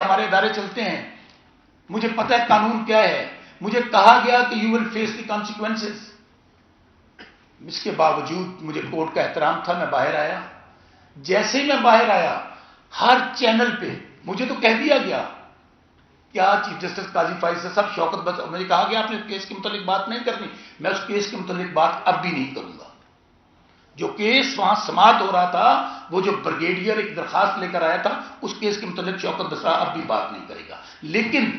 ہمارے ادارے چلتے ہیں، مجھے پتہ ہے قانون کیا ہے، مجھے کہا گیا کہ you will face the consequences. اس کے باوجود مجھے کورٹ کا احترام تھا، میں باہر آیا. جیسے ہی میں باہر آیا ہر چینل پہ مجھے تو کہہ دیا گیا کیا چیف جسٹس قاضی فائز صاحب شوکت بس مجھے کہا گیا آپ نے کیس کے متعلق بات نہیں کرنی. میں اس کیس کے متعلق بات اب بھی نہیں کروں گا. جو کیس وہاں سماعت ہو رہا تھا، وہ جو بریگیڈیئر ایک درخواست لے کر آیا تھا، اس کیس کے متعلق شوکت بسرا اب بھی بات نہیں کرے گا. لیکن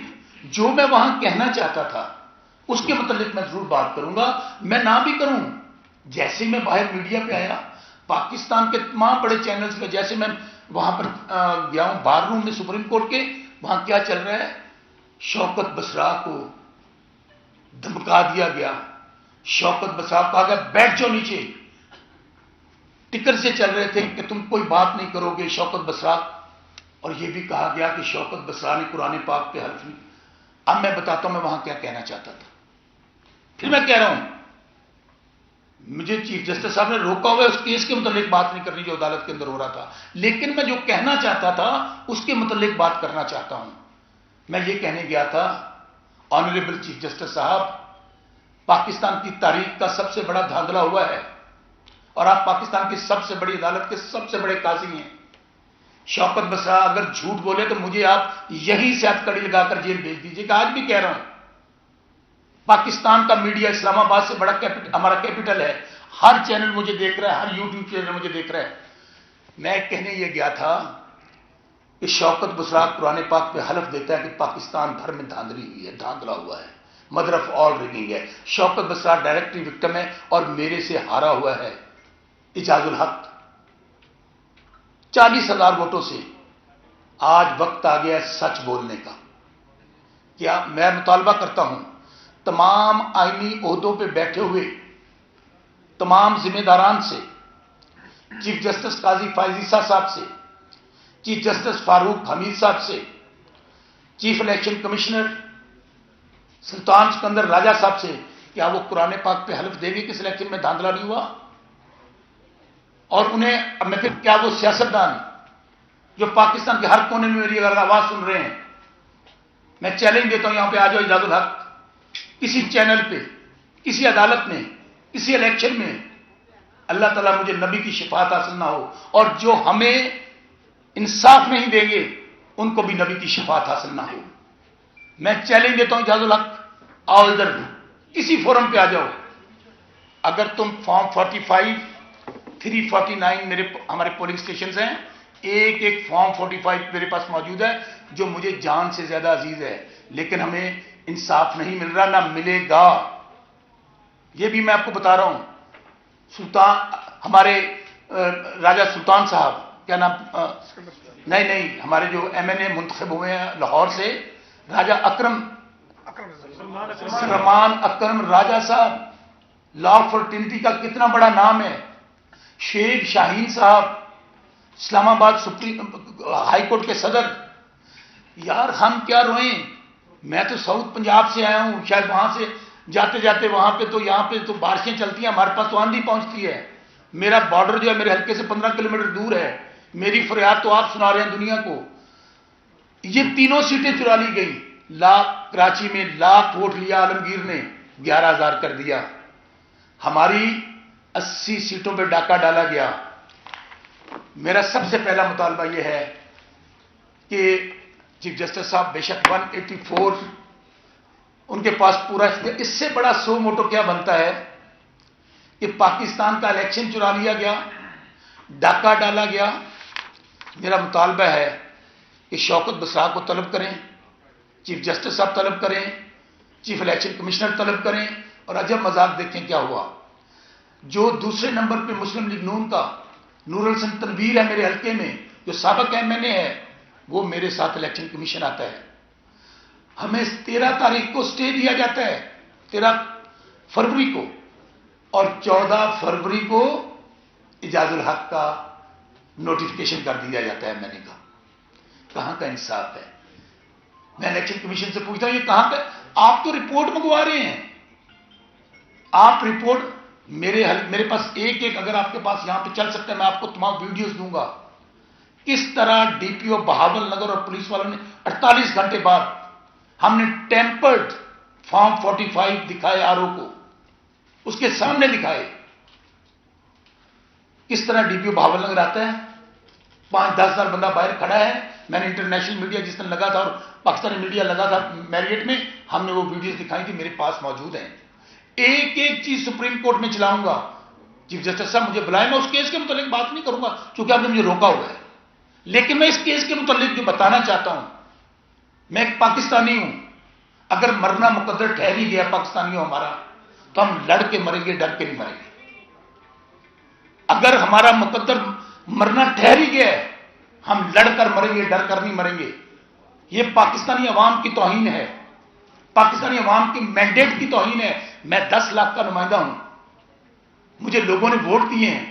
جو میں وہاں کہنا چاہتا تھا اس کے متعلق میں ضرور بات کروں گا. میں نہ بھی کروں، جیسے میں باہر میڈیا پہ آیا پاکستان کے تمام بڑے چینلز پہ، جیسے میں وہاں پر گیا ہوں بار روم میں سپریم کورٹ کے، وہاں کیا چل رہا ہے، شوکت بسرا کو دھمکا دیا گیا. شوکت بسرا کو کہا گیا بیٹھ جاؤ نیچے. ٹکر سے چل رہے تھے کہ تم کوئی بات نہیں کرو گے شوکت بسرا، اور یہ بھی کہا گیا کہ شوکت بسرا نے قرآن پاک پہ حلف نہیں. اب میں بتاتا ہوں میں وہاں کیا کہنا چاہتا تھا. پھر میں کہہ رہا ہوں مجھے چیف جسٹس صاحب نے روکا ہوا ہے اس کیس کے متعلق بات نہیں کرنی جو عدالت کے اندر ہو رہا تھا، لیکن میں جو کہنا چاہتا تھا اس کے متعلق بات کرنا چاہتا ہوں. میں یہ کہنے گیا تھا آنریبل چیف جسٹس صاحب، پاکستان کی تاریخ کا سب سے بڑا دھاندلا ہوا ہے اور آپ پاکستان کی سب سے بڑی عدالت کے سب سے بڑے قاضی ہیں. شوکت بسرا اگر جھوٹ بولے تو مجھے آپ یہی سے ہتھکڑی لگا کر جیل بھیج دیجیے کہ آج بھی کہہ رہا ہوں پاکستان کا میڈیا اسلام آباد سے بڑا ہمارا کیپٹل ہے. ہر چینل مجھے دیکھ رہا ہے، ہر یوٹیوب چینل مجھے دیکھ رہا ہے. میں کہنے یہ گیا تھا کہ شوکت بسرا قرآن پاک پہ حلف دیتا ہے کہ پاکستان بھر میں دھاندلی ہوئی ہے، دھاندلا ہوا ہے، مدر آف آل ریگنگ ہے. شوکت بسرا ڈائریکٹلی وکٹم ہے اور میرے سے ہارا ہوا ہے اعجاز الحق 40,000 ووٹوں سے. آج وقت آ گیا ہے سچ بولنے کا. کیا میں مطالبہ کرتا ہوں تمام آئینی عہدوں پہ بیٹھے ہوئے تمام ذمہ داران سے، چیف جسٹس قاضی فائز عیسیٰ صاحب سے، چیف جسٹس فاروق حمید صاحب سے، چیف الیکشن کمشنر سلطان سکندر راجہ صاحب سے، کیا وہ قرآن پاک پہ حلف دیں گے کہ اس الیکشن میں دھاندلا نہیں ہوا؟ اور انہیں پھر کیا وہ سیاستدان جو پاکستان کے ہر کونے میں میری اگر آواز سن رہے ہیں، میں چیلنج دیتا ہوں یہاں پہ آ جاؤ اعجاز الحق، کسی چینل پہ، کسی عدالت میں، کسی الیکشن میں اللہ تعالیٰ مجھے نبی کی شفاعت حاصل نہ ہو، اور جو ہمیں انصاف نہیں دیں گے ان کو بھی نبی کی شفاعت حاصل نہ ہو. میں چیلنج دیتا ہوں اعجاز الحق، آؤ ادھر کسی فورم پہ آ جاؤ. اگر تم فارم 45 349 ہمارے پولنگ اسٹیشنز ہیں، ایک ایک فارم 45 میرے پاس موجود ہے جو مجھے جان سے زیادہ عزیز ہے، لیکن ہمیں انصاف نہیں مل رہا، نہ ملے گا. یہ بھی میں آپ کو بتا رہا ہوں. سلطان ہمارے راجہ سلطان صاحب، کیا نام، نہیں ہمارے جو ایم این اے منتخب ہوئے ہیں لاہور سے، راجہ سلمان اکرم راجہ صاحب، لا فرٹینٹی کا کتنا بڑا نام ہے. شیخ شاہین صاحب، اسلام آباد ہائی کورٹ کے صدر. یار ہم کیا روئیں، میں تو ساؤتھ پنجاب سے آیا ہوں، شاید وہاں سے جاتے جاتے وہاں پہ تو یہاں پہ تو بارشیں چلتی ہیں، ہمارے پاس تو آندھی پہنچتی ہے. میرا بارڈر جو ہے میرے حلقے سے 15 کلومیٹر دور ہے. میری فریاد تو آپ سنا رہے ہیں دنیا کو. یہ تینوں سیٹیں چرا لی گئی. کراچی میں 1,00,000 ووٹ لیا عالمگیر نے، 11,000 کر دیا. ہماری 80 سیٹوں پہ ڈاکہ ڈالا گیا. میرا سب سے پہلا مطالبہ یہ ہے کہ چیف جسٹس صاحب بے شک 184 ان کے پاس پورا، اس سے بڑا سو موٹو کیا بنتا ہے کہ پاکستان کا الیکشن چرا لیا گیا، ڈاکہ ڈالا گیا. میرا مطالبہ ہے کہ شوکت بسرا کو طلب کریں، چیف جسٹس صاحب طلب کریں، چیف الیکشن کمشنر طلب کریں. اور عجب مذاق دیکھیں کیا ہوا، جو دوسرے نمبر پہ مسلم لیگ نون کا نور الحسن تنویر ہے میرے حلقے میں، جو سابق ایم این اے ہے، وہ میرے ساتھ الیکشن کمیشن آتا ہے. ہمیں 13 تاریخ کو سٹے دیا جاتا ہے، 13 فروری کو، اور 14 فروری کو اعجاز الحق کا نوٹیفیکیشن کر دیا جاتا ہے. میں نے کہا کہاں کا انصاف ہے؟ میں الیکشن کمیشن سے پوچھتا ہوں یہ کہاں کا؟ آپ تو رپورٹ منگوا رہے ہیں، آپ رپورٹ میرے پاس ایک اگر آپ کے پاس یہاں پہ چل سکتا ہے میں آپ کو تمام ویڈیوز دوں گا. کس طرح ڈی پی او بہاول نگر اور پولیس والوں نے 48 گھنٹے بعد ہم نے ٹیمپرڈ فارم 45 دکھائے آر او کو، اس کے سامنے دکھائے، کس طرح ڈی پی او بہاول نگر آتا ہے، 5-10 ہزار بندہ باہر کھڑا ہے. میں نے انٹرنیشنل میڈیا جس دن لگا تھا اور پاکستانی میڈیا لگا تھا میریٹ میں، ہم نے وہ ویڈیوز دکھائی تھی، میرے پاس موجود ہیں. ایک ایک چیز سپریم کورٹ میں چلاؤں گا. چیف جسٹس صاحب مجھے بلائیں، میں اس کیس کے متعلق بات نہیں کروں گا چونکہ آپ نے مجھے روکا ہوا ہے، لیکن میں اس کیس کے متعلق جو بتانا چاہتا ہوں، میں ایک پاکستانی ہوں. اگر مرنا مقدر ٹھہر ہی گیا پاکستانیوں ہمارا، تو ہم لڑ کے مریں گے، ڈر کے نہیں مریں گے. اگر ہمارا مقدر مرنا ٹھہر ہی گیا ہے، ہم لڑ کر مریں گے، ڈر کر نہیں مریں گے. یہ پاکستانی عوام کی توہین ہے، پاکستانی عوام کی مینڈیٹ کی توہین ہے. میں 10 لاکھ کا نمائندہ ہوں، مجھے لوگوں نے ووٹ دیے ہیں.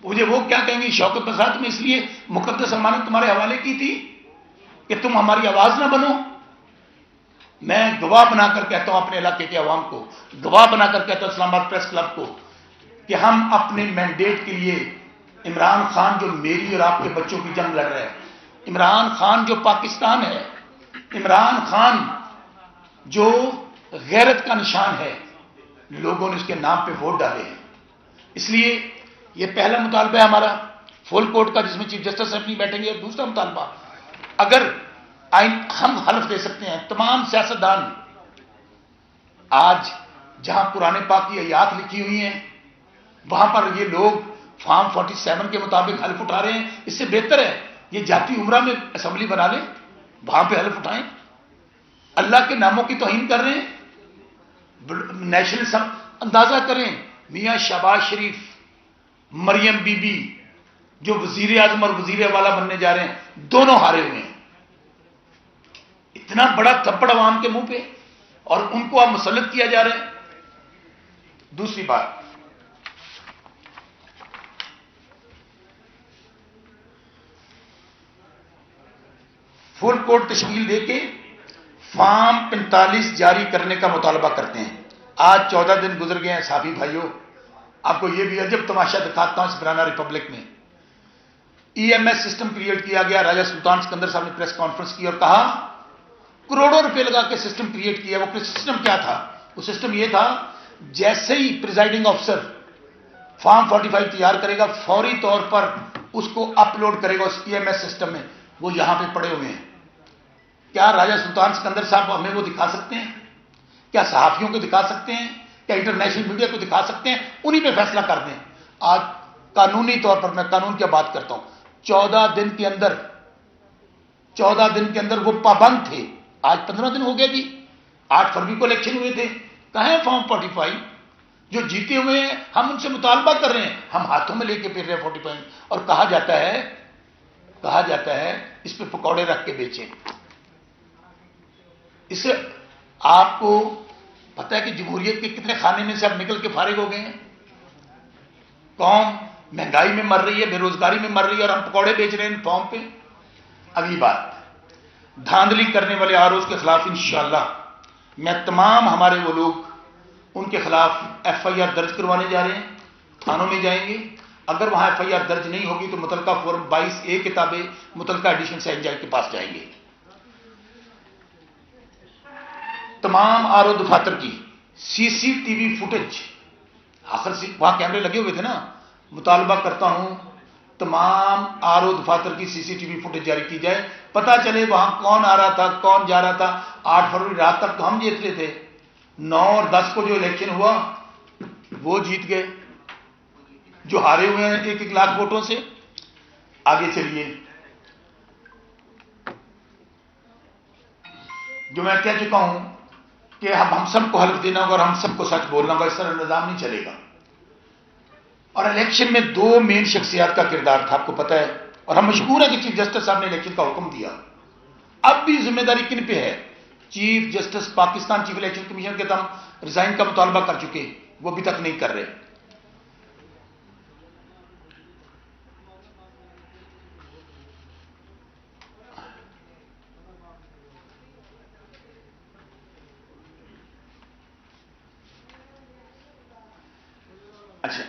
مجھے وہ کیا کہیں گے، شوکت بساط میں اس لیے مقدس امانت تمہارے حوالے کی تھی کہ تم ہماری آواز نہ بنو. میں گواہ بنا کر کہتا ہوں اپنے علاقے کے عوام کو، گواہ بنا کر کہتا ہوں اسلام آباد پریس کلب کو، کہ ہم اپنے مینڈیٹ کے لیے عمران خان جو میری اور آپ کے بچوں کی جنگ لڑ رہا ہے، عمران خان جو پاکستان ہے، عمران خان جو غیرت کا نشان ہے، لوگوں نے اس کے نام پہ ووٹ ڈالے ہیں. اس لیے یہ پہلا مطالبہ ہے ہمارا فل کورٹ کا، جس میں چیف جسٹس صاحب نہیں بیٹھیں گے. اور دوسرا مطالبہ، اگر ہم حلف دے سکتے ہیں تمام سیاستدان، آج جہاں قرآن پاک کی آیات لکھی ہوئی ہیں وہاں پر یہ لوگ فارم 47 کے مطابق حلف اٹھا رہے ہیں. اس سے بہتر ہے یہ جاتی عمرہ میں اسمبلی بنا لیں، وہاں پہ حلف اٹھائیں. اللہ کے ناموں کی توہین کر رہے ہیں. نیشنل اندازہ کریں، میاں شہباز شریف، مریم بی بی جو وزیر اعظم اور وزیر والا بننے جا رہے ہیں، دونوں ہارے ہوئے ہیں. اتنا بڑا تھپڑ عوام کے منہ پہ، اور ان کو اب مسلط کیا جا رہا ہے. دوسری بات، فل کورٹ تشکیل دے کے فارم 45 جاری کرنے کا مطالبہ کرتے ہیں. آج 14 دن گزر گئے ہیں صحافی بھائیوں. آپ کو یہ بھی عجب تماشا دکھاتا ہوں اس برانا ریپبلک میں. E M S system create کیا گیا. راجہ سلطان سکندر صاحب نے پریس کانفرنس کی اور کہا کروڑوں روپے لگا کے سسٹم کریٹ کیا. وہ سسٹم کیا تھا؟ وہ سسٹم یہ تھا، جیسے ہی پریزائڈنگ آفیسر فارم 45 تیار کرے گا، فوری طور پر اس کو اپلوڈ کرے گا اس ای ایم ایس سسٹم میں. وہ یہاں پہ پڑے ہوئے ہیں. کیا راجہ سلطان سکندر صاحب ہمیں وہ دکھا سکتے ہیں؟ کیا صحافیوں کو دکھا سکتے ہیں؟ کیا انٹرنیشنل میڈیا کو دکھا سکتے ہیں؟ انہی پہ فیصلہ کر دیں. آج قانونی طور پر، میں قانون کی بات کرتا ہوں، 14 دن کے اندر وہ پابند تھے. آج 15 دن ہو گئے جی. 8 فروری کو الیکشن ہوئے تھے. کہاں ہے فارم 45 جو جیتے ہوئے ہیں؟ ہم ان سے مطالبہ کر رہے ہیں، ہم ہاتھوں میں لے کے پھر رہے ہیں 45. اور کہا جاتا ہے اس پہ پکوڑے رکھ کے بیچیں. اس سے آپ کو پتہ ہے کہ جمہوریت کے کتنے کھانے میں سے اب نکل کے فارغ ہو گئے ہیں. قوم مہنگائی میں مر رہی ہے، بے روزگاری میں مر رہی ہے، اور ہم پکوڑے بیچ رہے ہیں ان فارم پہ. اگلی بات، دھاندلی کرنے والے آروز کے خلاف انشاءاللہ میں تمام ہمارے وہ لوگ ان کے خلاف ایف آئی آر درج کروانے جا رہے ہیں. تھانوں میں جائیں گے. اگر وہاں ایف آئی آر درج نہیں ہوگی تو متعلقہ فورم 22A کتابیں متعلقہ ایڈیشن سے انجائے کے پاس جائیں گے. تمام آر او دفاتر کی سی سی ٹی وی فوٹیج، آخر سے وہاں کیمرے لگے ہوئے تھے نا، مطالبہ کرتا ہوں تمام آر او دفاتر کی سی سی ٹی وی فوٹیج جاری کی جائے. پتا چلے وہاں کون آ رہا تھا، کون جا رہا تھا. 8 فروری رات تک تو ہم جیت رہے تھے. 9 اور 10 کو جو الیکشن ہوا وہ جیت گئے، جو ہارے ہوئے ہیں 1-1 لاکھ ووٹوں سے. آگے چلیے، جو میں کہہ چکا ہوں کہ اب ہم سب کو حلف دینا ہوگا اور ہم سب کو سچ بولنا ہوگا. اس طرح نظام نہیں چلے گا. اور الیکشن میں 2 مین شخصیات کا کردار تھا، آپ کو پتہ ہے، اور ہم مشکور ہیں کہ چیف جسٹس صاحب نے الیکشن کا حکم دیا. اب بھی ذمہ داری کن پہ ہے؟ Chief justice Pakistan chief election commission کے ہم ریزائن کا مطالبہ کر چکے، وہ ابھی تک نہیں کر رہے. اچھا،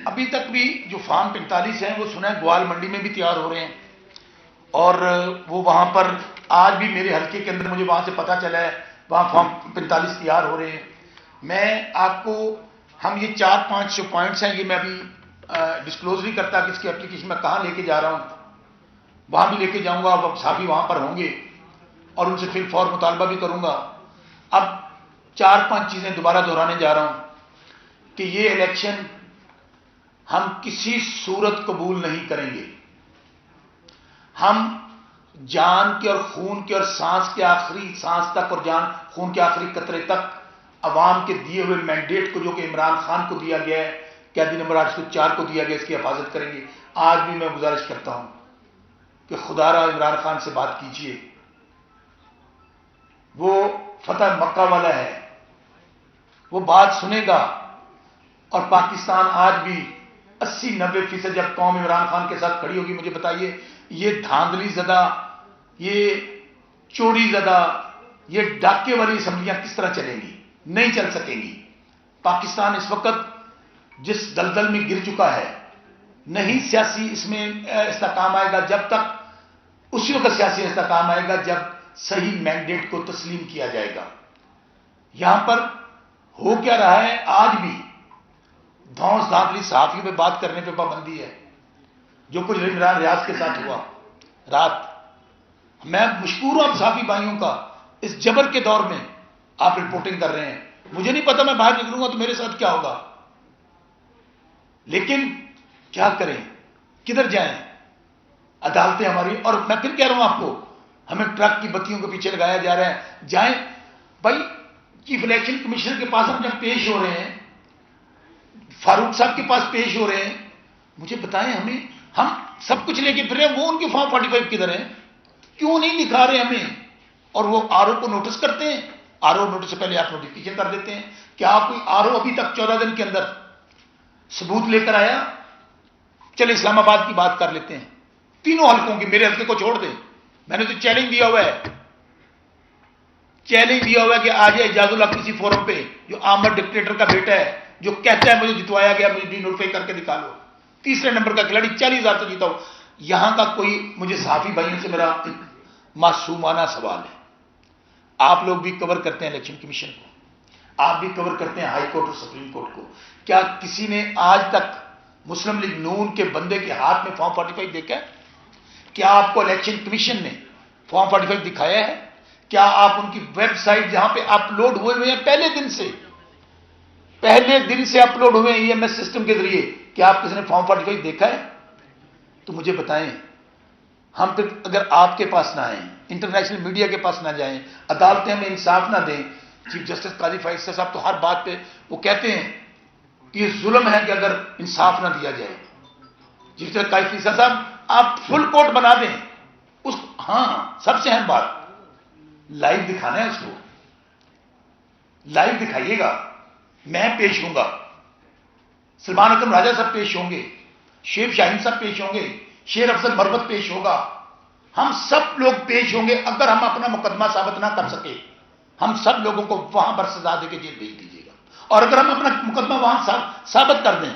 ابھی تک بھی جو فارم 45 ہیں وہ سنا ہے گوال منڈی میں بھی تیار ہو رہے ہیں. اور وہ وہاں پر آج بھی میرے حلقے کے اندر مجھے وہاں سے پتہ چلا ہے وہاں فارم 45 تیار ہو رہے ہیں. میں آپ کو ہم یہ 4-5 جو پوائنٹس ہیں یہ میں ابھی ڈسکلوز نہیں کرتا کہ اس کی اپلیکیشن میں کہاں لے کے جا رہا ہوں. وہاں بھی لے کے جاؤں گا اور صحافی وہاں پر ہوں گے اور ان سے فی الفور مطالبہ بھی کروں گا. اب 4-5 چیزیں دوبارہ دہرانے جا رہا ہوں کہ یہ الیکشن ہم کسی صورت قبول نہیں کریں گے. ہم جان کے اور خون کے اور سانس کے آخری سانس تک اور جان خون کے آخری قطرے تک عوام کے دیے ہوئے مینڈیٹ کو جو کہ عمران خان کو دیا گیا ہے قیدی نمبر 804 کو دیا گیا اس کی حفاظت کریں گے. آج بھی میں گزارش کرتا ہوں کہ خدا را عمران خان سے بات کیجئے. وہ فتح مکہ والا ہے, وہ بات سنے گا. اور پاکستان آج بھی 80-90% جب قوم عمران خان کے ساتھ کھڑی ہوگی, مجھے بتائیے یہ دھاندلی زدہ, یہ چوری زدہ, یہ ڈاکے والی اسمبلیاں کس طرح چلیں گی؟ نہیں چل سکیں گی. پاکستان اس وقت جس دلدل میں گر چکا ہے, نہیں سیاسی اس میں استحکام آئے گا جب تک, اسی وقت سیاسی استحکام آئے گا جب صحیح مینڈیٹ کو تسلیم کیا جائے گا. یہاں پر ہو کیا رہا ہے, آج بھی دھونس دھاندلی صحافیوں پہ بات کرنے پہ پابندی ہے. جو کچھ عمران ریاض کے ساتھ ہوا رات, میں مشکور ہوں آپ صحافی بھائیوں کا, اس جبر کے دور میں آپ رپورٹنگ کر رہے ہیں. مجھے نہیں پتا میں باہر نکلوں گا تو میرے ساتھ کیا ہوگا, لیکن کیا کریں, کدھر جائیں؟ عدالتیں ہماری, اور میں پھر کہہ رہا ہوں آپ کو, ہمیں ٹرک کی بتیوں کے پیچھے لگایا جا رہا ہے. جائیں بھائی, چیف الیکشن کمشنر کے پاس ہم جب پیش ہو رہے ہیں, فاروق صاحب کے پاس پیش ہو رہے ہیں, مجھے بتائیں ہمیں, ہم سب کچھ لے کے پھر رہے ہیں, وہ ان کے فارم 45 کدھر ہیں؟ کیوں نہیں دکھا رہے ہمیں؟ اور وہ آر او کو نوٹس کرتے ہیں. آر او نوٹس سے پہلے آپ نوٹیفیکیشن کر دیتے ہیں. کیا کوئی آر او ابھی تک 14 دن کے اندر ثبوت لے کر آیا؟ چلے اسلام آباد کی بات کر لیتے ہیں, تینوں حلقوں کی, میرے حلقے کو چھوڑ دیں. میں نے تو چیلنج دیا ہوا ہے, چیلنج دیا ہوا ہے کہ آ جائے اجاز اللہ کسی فورم پہ, جو آمر ڈکٹیٹر کا بیٹا ہے, جو کہتا ہے مجھے جتوایا گیا, مجھے ڈی نوٹیفائی کر کے نکالو. 3 نمبر کا کھلاڑی 40,000 سے جیتا ہو. یہاں کا کوئی, مجھے صحافی بھائیوں سے میرا معصومانہ سوال ہے, آپ لوگ بھی کور کرتے ہیں الیکشن کمیشن کو, آپ بھی کور کرتے ہیں ہائی کورٹ اور سپریم کورٹ کو, کیا کسی نے آج تک مسلم لیگ نون کے بندے کے ہاتھ میں فارم 45 دیکھا ہے؟ کیا آپ کو الیکشن کمیشن نے فارم 45 دکھایا ہے؟ کیا آپ ان کی ویب سائٹ جہاں پہ اپلوڈ ہوئے ہیں پہلے دن سے اپلوڈ ہوئے ہیں ای ایم ایس سسٹم کے ذریعے, کیا آپ کسی نے فارم 45 دیکھا ہے؟ تو مجھے بتائیں. ہم پھر اگر آپ کے پاس نہ آئیں, انٹرنیشنل میڈیا کے پاس نہ جائیں, عدالتیں ہمیں انصاف نہ دیں. چیف جسٹس قاضی فائز صاحب تو ہر بات پہ وہ کہتے ہیں کہ یہ ظلم ہے کہ اگر انصاف نہ دیا جائے. چیف جسٹس قاضی فائز صاحب آپ فل کورٹ بنا دیں اس, ہاں سب سے اہم بات لائیو دکھانا ہے, اس کو لائیو دکھائیے گا. میں پیش ہوں گا, سلمان اکرم راجہ صاحب پیش ہوں گے, شیخ شاہین صاحب پیش ہوں گے, شیر افضل مروت پیش ہوگا, ہم سب لوگ پیش ہوں گے. اگر ہم اپنا مقدمہ ثابت نہ کر سکے, ہم سب لوگوں کو وہاں پر سزا دے کے جیل بھیج دیجیے گا. اور اگر ہم اپنا مقدمہ وہاں ثابت کر دیں,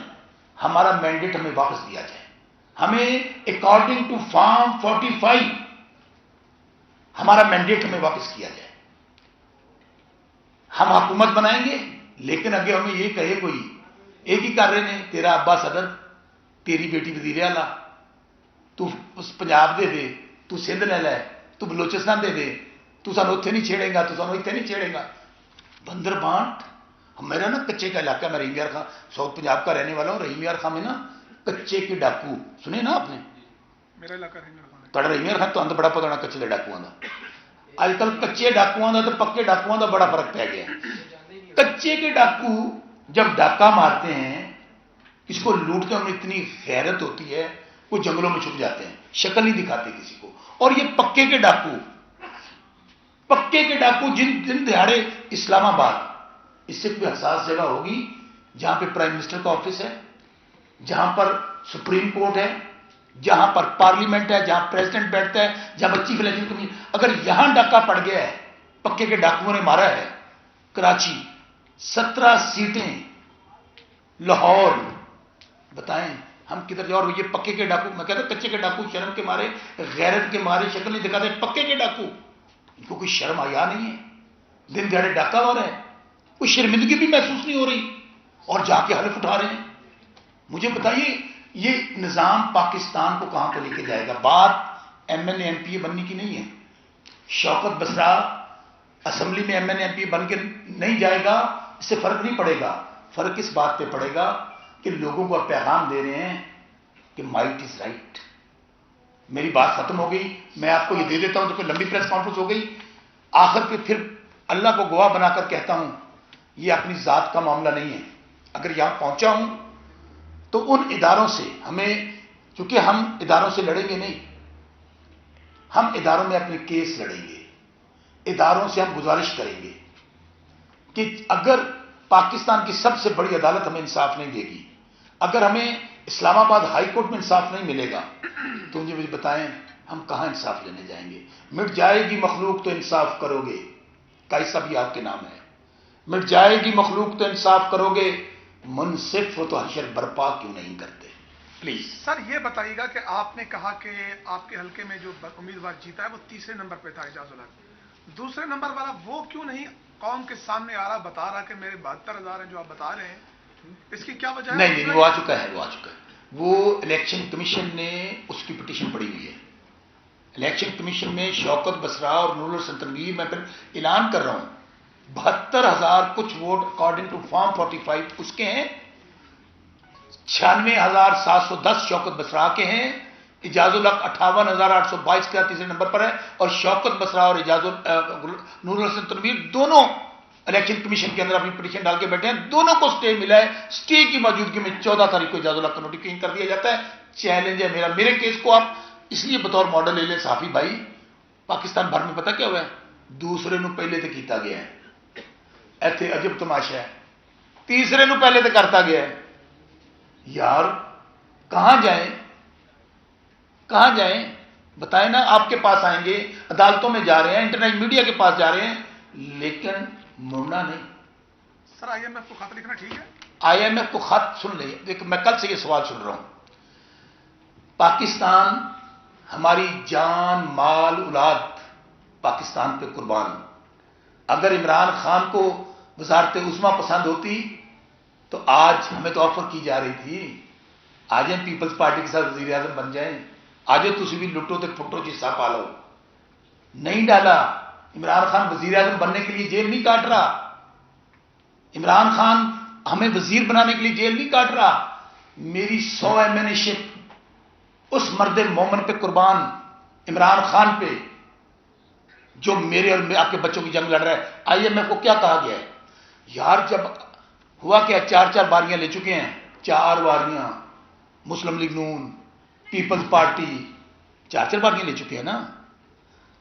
ہمارا مینڈیٹ ہمیں واپس دیا جائے. ہمیں اکارڈنگ ٹو فارم 45 ہمارا مینڈیٹ ہمیں واپس کیا جائے. ہم حکومت بنائیں گے, لیکن اگر ہمیں یہ کہے کوئی, ایک ہی کر رہے ہیں, تیرا ابا صدر, تیری بیٹی وزیر اعلیٰ, تو اس پنجاب دے دے, تو سندھ لے لے, تو بلوچستان دے دے, تو سانو اتنے نہیں چھیڑے گا, تو سانو اتنے نہیں چھیڑے گا. بندر بانٹ. میرا نا کچے کا علاقہ, میں رحیم یار خان ساؤتھ پنجاب کا رہنے والا ہوں. رحیم یار خان میں نا کچے کے ڈاکو سنے نا آپ نے؟ میرا علاقہ رحیم یار خان تو اندر بڑا پتا ہونا کچے کے ڈاکواں کا. اج کل کچے ڈاکواں کا تو پکے ڈاکواں کا بڑا فرق پی گیا. کچے کے ڈاکو جب ڈاکہ مارتے ہیں, کسی کو لوٹتے ہیں, اتنی غیرت ہوتی ہے, وہ جنگلوں میں چھپ جاتے ہیں, شکل نہیں دکھاتے کسی کو. اور یہ پکے کے ڈاکو جن دن دہاڑے اسلام آباد, اس سے کوئی حساس جگہ ہوگی جہاں پہ پرائم منسٹر کا آفس ہے, جہاں پر سپریم کورٹ ہے, جہاں پر پارلیمنٹ ہے, جہاں پریزیڈنٹ بیٹھتا ہے, جہاں پر چیف الیکشن کمیشن, اگر یہاں ڈاکہ پڑ گیا ہے, پکے کے ڈاکوؤں نے مارا ہے. کراچی 17 سیٹیں, لاہور, بتائیں ہم کدھر جاؤ. اور یہ پکے کے ڈاکو, میں کہتا ہوں کچے کے ڈاکو شرم کے مارے, غیرت کے مارے شکل نہیں دکھاتے. پکے کے ڈاکو, ان کو کوئی شرم آیا نہیں ہے, دن دیہڑے ڈاکہ ہو رہے ہیں, کوئی شرمندگی بھی محسوس نہیں ہو رہی, اور جا کے حلف اٹھا رہے ہیں. مجھے بتائیے یہ نظام پاکستان کو کہاں پہ لے کے جائے گا؟ بات M N A M P A بننے کی نہیں ہے. شوکت بسرا اسمبلی میں M N A M P A بن کے نہیں جائے گا, اس سے فرق نہیں پڑے گا. فرق اس بات پہ پڑے گا کہ لوگوں کو پیغام دے رہے ہیں کہ مائٹ از رائٹ. میری بات ختم ہو گئی, میں آپ کو یہ دے دیتا ہوں تو پھر لمبی پریس کانفرنس ہو گئی. آخر پہ پھر اللہ کو گواہ بنا کر کہتا ہوں یہ اپنی ذات کا معاملہ نہیں ہے. اگر یہاں پہنچا ہوں تو ان اداروں سے ہمیں, چونکہ ہم اداروں سے لڑیں گے نہیں, ہم اداروں میں اپنے کیس لڑیں گے, اداروں سے ہم گزارش کریں گے کہ اگر پاکستان کی سب سے بڑی عدالت ہمیں انصاف نہیں دے گی, اگر ہمیں اسلام آباد ہائی کورٹ میں انصاف نہیں ملے گا, تو مجھے بتائیں ہم کہاں انصاف لینے جائیں گے؟ مٹ جائے گی مخلوق تو انصاف کرو گے, کیسا بھی آپ کے نام ہے. مٹ جائے گی مخلوق تو انصاف کرو گے, منصف ہو تو حشر برپا کیوں نہیں کرتے؟ پلیز سر یہ بتائیے گا کہ آپ نے کہا کہ آپ کے حلقے میں جو امیدوار جیتا ہے وہ تیسرے نمبر پہ تھا اعجاز الحق, دوسرے نمبر والا وہ کیوں نہیں قوم کے سامنے آ رہا, بتا رہا کہ میرے 72,000 ہیں جو آپ بتا رہے ہیں, اس کی کیا وجہ ہے؟ نہیں, وہ آ چکا ہے, وہ آ چکا ہے. وہ الیکشن کمیشن نے اس کی پٹیشن پڑی ہوئی ہے. الیکشن کمیشن میں شوکت بسرا اور نور الحسن تنویر, میں پھر اعلان کر رہا ہوں, 72,000 کچھ ووٹ اکارڈنگ ٹو فارم 45 اس کے ہیں, 96,710 شوکت بسرا کے ہیں, اعجاز الحق 58,822 کا تیسرے نمبر پر ہے, اور شوکت بسرا اور نور الحسن تنویر دونوں الیکشن کمیشن کے اندر اپنی پٹیشن ڈال کے بیٹھے ہیں. دونوں کو سٹے ملا ہے. سٹے کی موجودگی میں 14 تاریخ کو اعجاز الحق کا نوٹیفکیشن کر دیا جاتا ہے. چیلنج ہے میرا, میرے کیس کو آپ اس لیے بطور ماڈل لے لیں صحافی بھائی, پاکستان بھر میں پتہ کیا ہوا ہے, دوسرے نو پہلے تو کیتا گیا ہے, ایتھے عجب تماشا ہے, تیسرے نو پہلے تو کرتا گیا ہے. یار کہاں جائیں, کہاں جائیں بتائیں نا. آپ کے پاس آئیں گے, عدالتوں میں جا رہے ہیں, انٹرنیشنل میڈیا کے پاس جا رہے ہیں, لیکن مڑنا نہیں. سر آئی ایم ایف کو خط لکھنا ٹھیک ہے؟ آئی ایم ایف کو خط سن لیں. دیکھ میں کل سے یہ سوال سن رہا ہوں, پاکستان ہماری جان مال اولاد پاکستان پہ قربان. اگر عمران خان کو وزارت عظمیٰ پسند ہوتی تو آج ہمیں تو آفر کی جا رہی تھی, آ جائیں پیپلز پارٹی کے ساتھ وزیر اعظم بن جائیں, آ جائیں تسی بھی لٹو تے پھٹو جسا پالو. نہیں ڈالا. عمران خان وزیر اعظم بننے کے لیے جیل نہیں کاٹ رہا, عمران خان ہمیں وزیر بنانے کے لیے جیل نہیں کاٹ رہا. میری 100 ایم این اے شپ اس مرد مومن پہ قربان, عمران خان پہ, جو میرے اور آپ کے بچوں کی جنگ لڑ رہا ہے. آئی ایم ایف کو کیا کہا گیا ہے یار؟ جب ہوا کیا, 4 باریاں لے چکے ہیں, 4 باریاں, مسلم لیگ نون, پیپلز پارٹی, 4 باریاں لے چکے ہیں نا.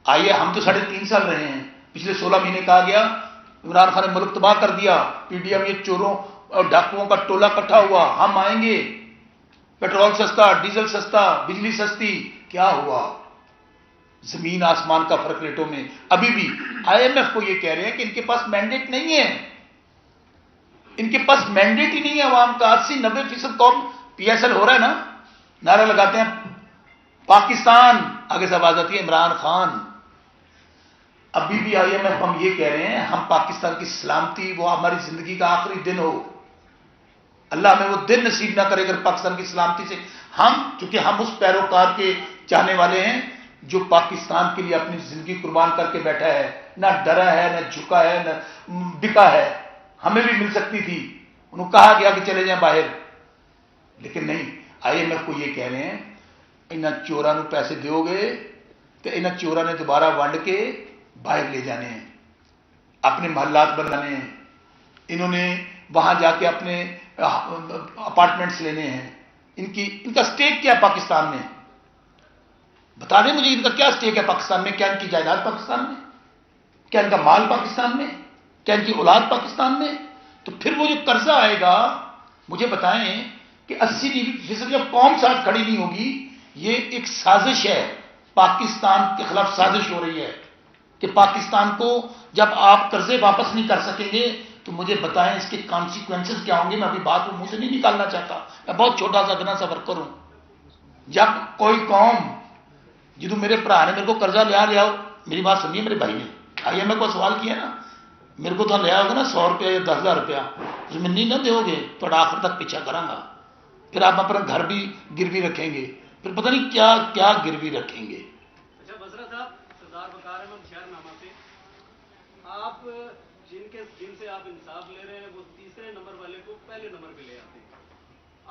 آئیے ہم تو 3.5 سال رہے ہیں, پچھلے 16 مہینے کہا گیا عمران خان نے ملک تباہ کر دیا, پی ڈی ایم یہ چوروں اور ڈاکوؤں کا ٹولہ اکٹھا ہوا, ہم آئیں گے, پیٹرول سستا, ڈیزل سستا, بجلی سستی. کیا ہوا؟ زمین آسمان کا فرق ریٹوں میں. ابھی بھی آئی ایم ایف کو یہ کہہ رہے ہیں کہ ان کے پاس مینڈیٹ نہیں ہے, ان کے پاس مینڈیٹ ہی نہیں ہے عوام کا. 80-90% قوم پی ایس ایل ہو رہا ہے نا, نعرہ لگاتے ہیں پاکستان, آگے سے آواز آتی ہے عمران خان. ابھی بھی آئی ایم ایف ہم یہ کہہ رہے ہیں, ہم پاکستان کی سلامتی, وہ ہماری زندگی کا آخری دن ہو, اللہ ہمیں وہ دن نصیب نہ کرے اگر پاکستان کی سلامتی سے ہم, چونکہ ہم اس پیروکار کے چاہنے والے ہیں جو پاکستان کے لیے اپنی زندگی قربان کر کے بیٹھا ہے, نہ ڈرا ہے, نہ جھکا ہے, نہ بکا ہے. ہمیں بھی مل سکتی تھی, انہوں کہا گیا کہ چلے جائیں باہر, لیکن نہیں. آئی ایم ایف کو یہ کہہ رہے ہیں انہاں چوراں نو پیسے دیو گے تو انہاں چوراں نے دوبارہ ونڈ کے باہر لے جانے ہیں, اپنے محلات بنانے ہیں, انہوں نے وہاں جا کے اپنے اپارٹمنٹس لینے ہیں. ان کا سٹیک کیا ہے پاکستان میں؟ بتا دیں مجھے, ان کا کیا سٹیک ہے پاکستان میں؟ کیا ان کی جائیداد پاکستان میں؟ کیا ان کا مال پاکستان میں؟ کیا ان کی اولاد پاکستان میں؟ تو پھر وہ جو قرضہ آئے گا, مجھے بتائیں کہ 80% جب قوم ساتھ کھڑی نہیں ہوگی, یہ ایک سازش ہے, پاکستان کے خلاف سازش ہو رہی ہے کہ پاکستان کو جب آپ قرضے واپس نہیں کر سکیں گے تو مجھے بتائیں اس کے کانسیکوینسز کیا ہوں گے. میں ابھی بات منہ سے نہیں نکالنا چاہتا, میں بہت چھوٹا سا ادنا سا ورکر ہوں. جب کوئی قوم جدو میرے برا نے میرے کو قرضہ لیا میری بات سنیے میرے بھائی نے آئی ایم اے کو سوال کیا نا, میرے کو تو لیا ہوگا نا 100 روپیہ یا 10,000 روپیہ, زمینی نہ دو گے تو آخر تک پیچھا کروں گا. پھر آپ اپنا گھر بھی گروی رکھیں گے, پھر پتہ نہیں کیا کیا گروی رکھیں گے. اچھا بصرہ صاحب, سردار وقار احمد شہر نامہ سے آپ جن سے آپ انصاف لے رہے ہیں وہ تیسرے نمبر والے کو پہلے نمبر پہ لے آتے ہیں.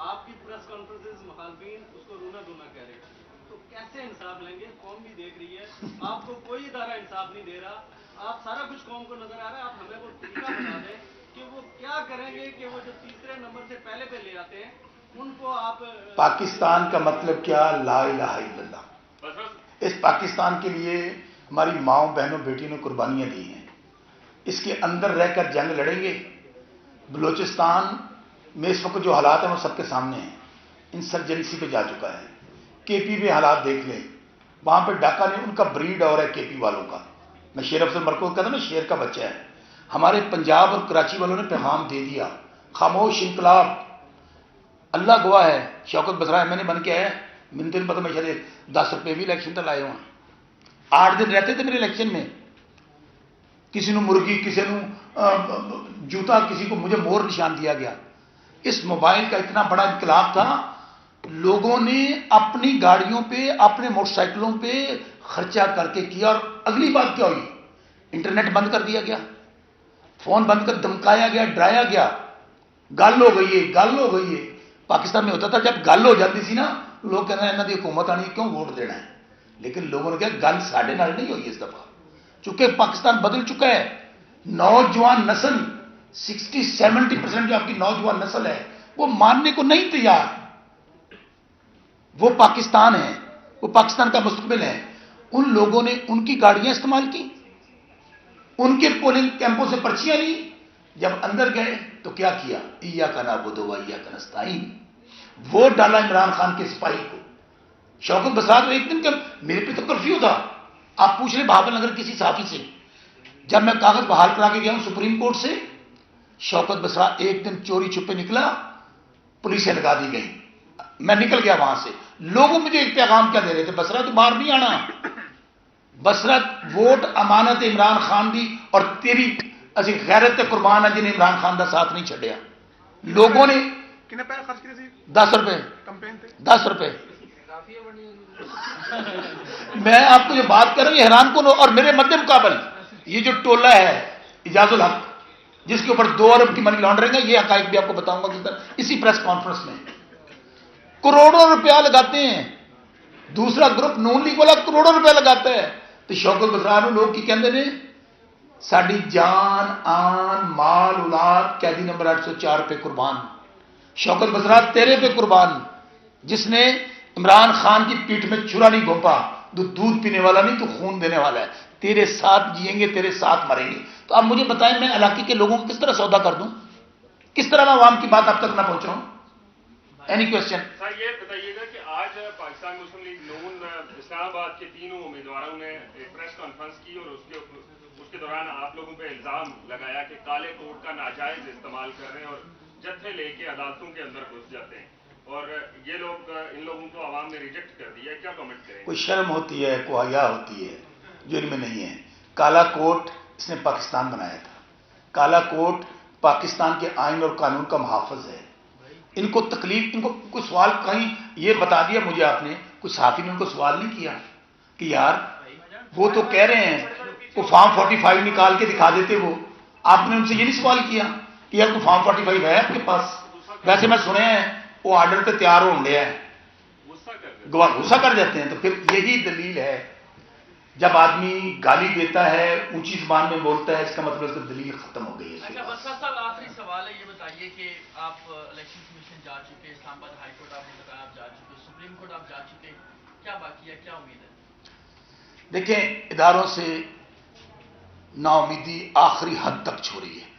آپ کی پریس کانفرنسز مخالفین اس کو رونا دھونا کہہ رہے ہیں, تو کیسے انصاف لیں گے؟ قوم بھی دیکھ رہی ہے, آپ کو کوئی ادارہ انصاف نہیں دے رہا, آپ سارا کچھ قوم کو نظر آ رہا ہے. آپ ہمیں وہ طریقہ بتا دیں کہ وہ کیا کریں گے کہ وہ جو تیسرے نمبر سے پہلے پہ لے آتے ہیں ان کو آپ. پاکستان کا مطلب کیا؟ لا الہ الا اللہ. اس پاکستان کے لیے ہماری ماؤں بہنوں بیٹیوں نے قربانیاں دی ہیں. اس کے اندر رہ کر جنگ لڑیں گے. بلوچستان میں اس وقت جو حالات ہیں وہ سب کے سامنے ہیں. انسرجنسی پہ جا چکا ہے. کے پی میں حالات دیکھ لیں, وہاں پہ ڈاکہ نے ان کا بریڈ اور ہے کے پی والوں کا. میں شیر افضل مرکوز کہتا ہوں نا, شیر کا بچہ ہے. ہمارے پنجاب اور کراچی والوں نے پیغام دے دیا, خاموش انقلاب. اللہ گواہ ہے, شوکت بسرا ایم این اے بن کے آیا, من دن پتہ میں شاید 10 روپے بھی الیکشن تک لائے ہوں. 8 دن رہتے تھے میرے الیکشن میں. کسی نے مرغی, کسی نے جوتا, کسی کو مجھے مور نشان دیا گیا. اس موبائل کا اتنا بڑا انقلاب تھا, لوگوں نے اپنی گاڑیوں پہ اپنے موٹر سائیکلوں پہ خرچہ کر کے کیا. اور اگلی بات کیا ہوئی, انٹرنیٹ بند کر دیا گیا, فون بند کر دھمکایا گیا, ڈرایا گیا. گل ہو گئی ہے, گل ہو گئی ہے. پاکستان میں ہوتا تھا جب گل ہو جاتی سی نا, لوگ کہتے ہیں انہوں کی حکومت آنی کیوں ووٹ دینا ہے. لیکن لوگوں نے کہا گل ساڑھے نال نہیں ہوئی اس دفعہ, چونکہ پاکستان بدل چکا ہے. نوجوان نسل 60-70% جو آپ کی نوجوان نسل ہے وہ ماننے کو نہیں تیار. وہ پاکستان ہے, وہ پاکستان کا مستقبل ہے. ان لوگوں نے ان کی گاڑیاں استعمال کی, ان کے پولنگ کیمپوں سے پرچیاں لی. جب اندر گئے تو کیا کیا, ایاک نعبد و ایاک نستعین. ووٹ ڈالا عمران خان کے سپاہی کو. شوکت بسرا ایک دن میرے پہ تو کرفیو تھا. آپ پوچھ لیں بہاول نگر کسی صحافی سے, جب میں کاغذ بحال کرا کے گیا ہوں سپریم کورٹ سے, شوکت بسرا ایک دن چوری چھپے نکلا, پولیسیں لگا دی گئی. میں نکل گیا وہاں سے. لوگوں مجھے ایک پیغام کیا دے رہے تھے, بسرا تو باہر نہیں آنا, بسرا ووٹ امانت عمران خان دی اور تیری اسی غیرت قربان ہے جنہیں عمران خان کا ساتھ نہیں چھڈیا. لوگوں نے کتنے پیسے خرچ کیے تھے؟ 10 روپے, کمپین تھے 10 روپے. میں آپ کو جو بات کر رہا ہوں یہ حیران کن ہو. اور میرے مد مقابل یہ جو ٹولہ ہے اعجاز الحق, جس کے اوپر 2 ارب کی منی لانڈرنگ ہے, یہ حقائق بھی آپ کو بتاؤں گا کس طرح. اسی پریس کانفرنس میں کروڑوں روپیہ لگاتے ہیں. دوسرا گروپ نون لیگ والا کروڑوں روپیہ لگاتا ہے. تو شوکت بسرا لوگ کی کہتے ہیں ساری جان آن مال اولاد قیدی نمبر 804 پہ قربان. شوکت بسرا تیرے پہ قربان, جس نے عمران خان کی پیٹھ میں چھرا نہیں گھونپا. تو دودھ پینے والا نہیں, تو خون دینے والا ہے. تیرے ساتھ جئیں گے, تیرے ساتھ مریں گے. تو آپ مجھے بتائیں میں علاقے کے لوگوں کو کس طرح سودا کر دوں, کس طرح میں عوام کی بات اب تک نہ پہنچ رہا ہوں. Any question? سر یہ بتائیے گا کہ آج پاکستان مسلم لیگ نون اسلام آباد کے تینوں امیدواروں نے ایک پریس کانفرنس کی اور اس کے دوران آپ لوگوں پہ الزام لگایا کہ کالے کوٹ کا ناجائز استعمال کر رہے ہیں اور جتھے لے کے عدالتوں کے اندر گھس جاتے ہیں, اور یہ لوگ ان لوگوں کو عوام نے ریجیکٹ کر دیا ہے. کیا کمنٹ کریں؟ کوئی شرم ہوتی ہے, کوئی حیا ہوتی ہے جو ان میں نہیں ہے. کالا کوٹ اس نے پاکستان بنایا تھا. کالا کوٹ پاکستان کے آئین اور قانون کا محافظ ہے. ان کو تکلیف, ان کو کوئی سوال کہیں یہ بتا دیا مجھے آپ نے, کوئی صحافی نے ان کو سوال نہیں کیا کہ یار وہ تو کہہ رہے ہیں وہ فارم 45 نکال کے دکھا دیتے. وہ آپ نے ان سے یہ نہیں سوال کیا کہ یار کوئی فارم 45 ہے آپ کے پاس؟ ویسے میں سنے ہیں وہ آرڈر پہ تیار ہو گیا ہے, غصہ کر جاتے ہیں. تو پھر یہی دلیل ہے, جب آدمی گالی دیتا ہے, اونچی زبان میں بولتا ہے, اس کا مطلب اس کی دلیل ختم ہو گئی ہے. اچھا بسرا صاحب آخری سوال ہے, یہ بتائیے کہ آپ الیکشن کمیشن جا چکے, اسلام آباد ہائی کورٹ آپ نے بتایا آپ جا چکے, سپریم کورٹ آپ جا چکے, کیا باقی ہے, کیا امید ہے؟ دیکھیں اداروں سے نا امیدی آخری حد تک چھو رہی ہے,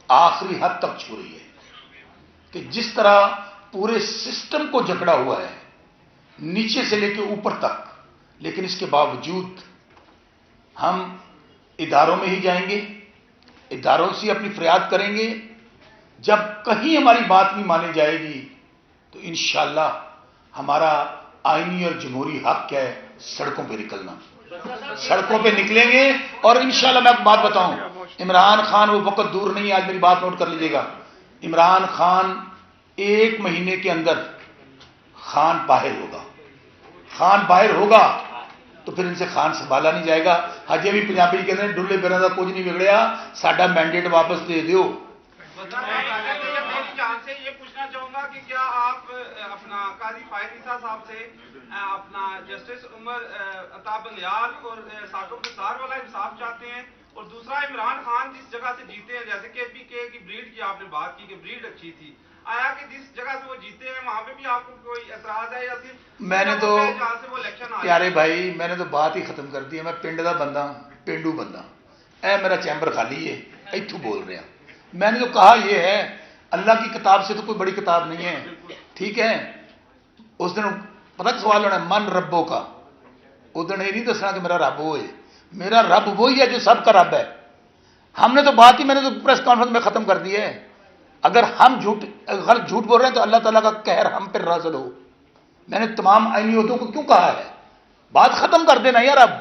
آخری حد تک چھو رہی ہے کہ جس طرح پورے سسٹم کو جکڑا ہوا ہے نیچے سے لے کے اوپر تک. لیکن اس کے باوجود ہم اداروں میں ہی جائیں گے, اداروں سے اپنی فریاد کریں گے. جب کہیں ہماری بات نہیں مانی جائے گی تو انشاءاللہ ہمارا آئینی اور جمہوری حق ہے سڑکوں پہ نکلنا. سڑکوں پہ نکلیں گے اور انشاءاللہ میں آپ کو بات بتاؤں, عمران خان وہ وقت دور نہیں ہے, آج میری بات نوٹ کر لیجیے گا. عمران خان 1 مہینے کے اندر خان باہر ہوگا. خان باہر ہوگا تو پھر ان سے خان سنبھالا نہیں جائے گا. ہجے بھی پنجابی کہتے ہیں ڈلے بنا کا کچھ نہیں بگڑیا, ساڈا مینڈیٹ واپس دے دیو. سے یہ پوچھنا چاہوں گا کہ کیا آپ اپنا قاضی فائد عیسیٰ صاحب سے اپنا جسٹس عمر عطا بندیال اور ساٹو قصار والا انصاف چاہتے ہیں؟ اور دوسرا, عمران خان جس جگہ سے جیتے ہیں, جیسے کہ پی کے کی بریڈ کی آپ نے بات کی کہ بریڈ اچھی تھی, آیا کہ جس جگہ سے وہ جیتے ہیں وہاں پہ بھی آپ کو کوئی اعتراض ہے یا صرف میں نے تو جہاں سے وہ الیکشن آیا؟ پیارے بھائی میں نے تو بات ہی ختم کر دی ہے. میں پنڈ کا بندہ, پینڈو بندہ, اے میرا چیمبر خالی ہے, اتوں بول رہے ہیں. میں نے تو کہا یہ ہے, اللہ کی کتاب سے تو کوئی بڑی کتاب نہیں ہے, ٹھیک ہے. اس دن پتہ سوال ہونا من ربوں کا, اس دن یہ نہیں دسنا کہ میرا رب وہ ہے. میرا رب وہی ہے جو سب کا رب ہے. ہم نے تو بات ہی میں نے تو پریس کانفرنس میں ختم کر دی ہے. اگر ہم غلط جھوٹ بول رہے ہیں تو اللہ تعالیٰ کا قہر ہم پہ نازل ہو. میں نے تمام آئینی عہدوں کو کیوں کہا ہے, بات ختم کر دینا یار, اب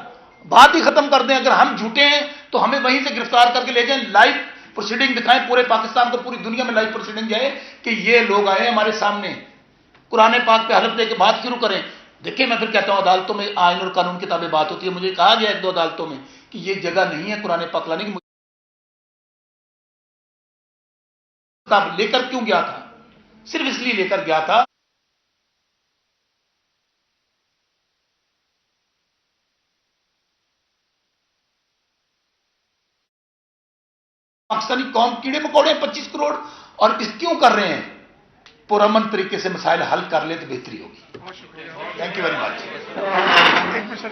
بات ہی ختم کر دیں. اگر ہم جھوٹے ہیں تو ہمیں وہیں سے گرفتار کر کے لے جائیں, لائیو پروسیڈنگ دکھائیں پورے پاکستان کو, پوری دنیا میں لائیو پروسیڈنگ جائے کہ یہ لوگ آئے ہمارے سامنے, قرآن پاک پہ حلف دے کے بات شروع کریں. دیکھیں میں پھر کہتا ہوں عدالتوں میں آئین اور قانون کتابیں بات ہوتی ہے. مجھے کہا گیا 1-2 عدالتوں میں کہ یہ جگہ نہیں ہے قرآن پاک لانے کی. کتاب لے کر کیوں گیا تھا؟ صرف اس لیے لے کر گیا تھا پاکستانی قوم کیڑے مکوڑے 25 کروڑ, اور اس کیوں کر رہے ہیں؟ پرامن طریقے سے مسائل حل کر لیں تو بہتری ہوگی. بہت شکریہ. Thank you very much. ایک منٹ سر,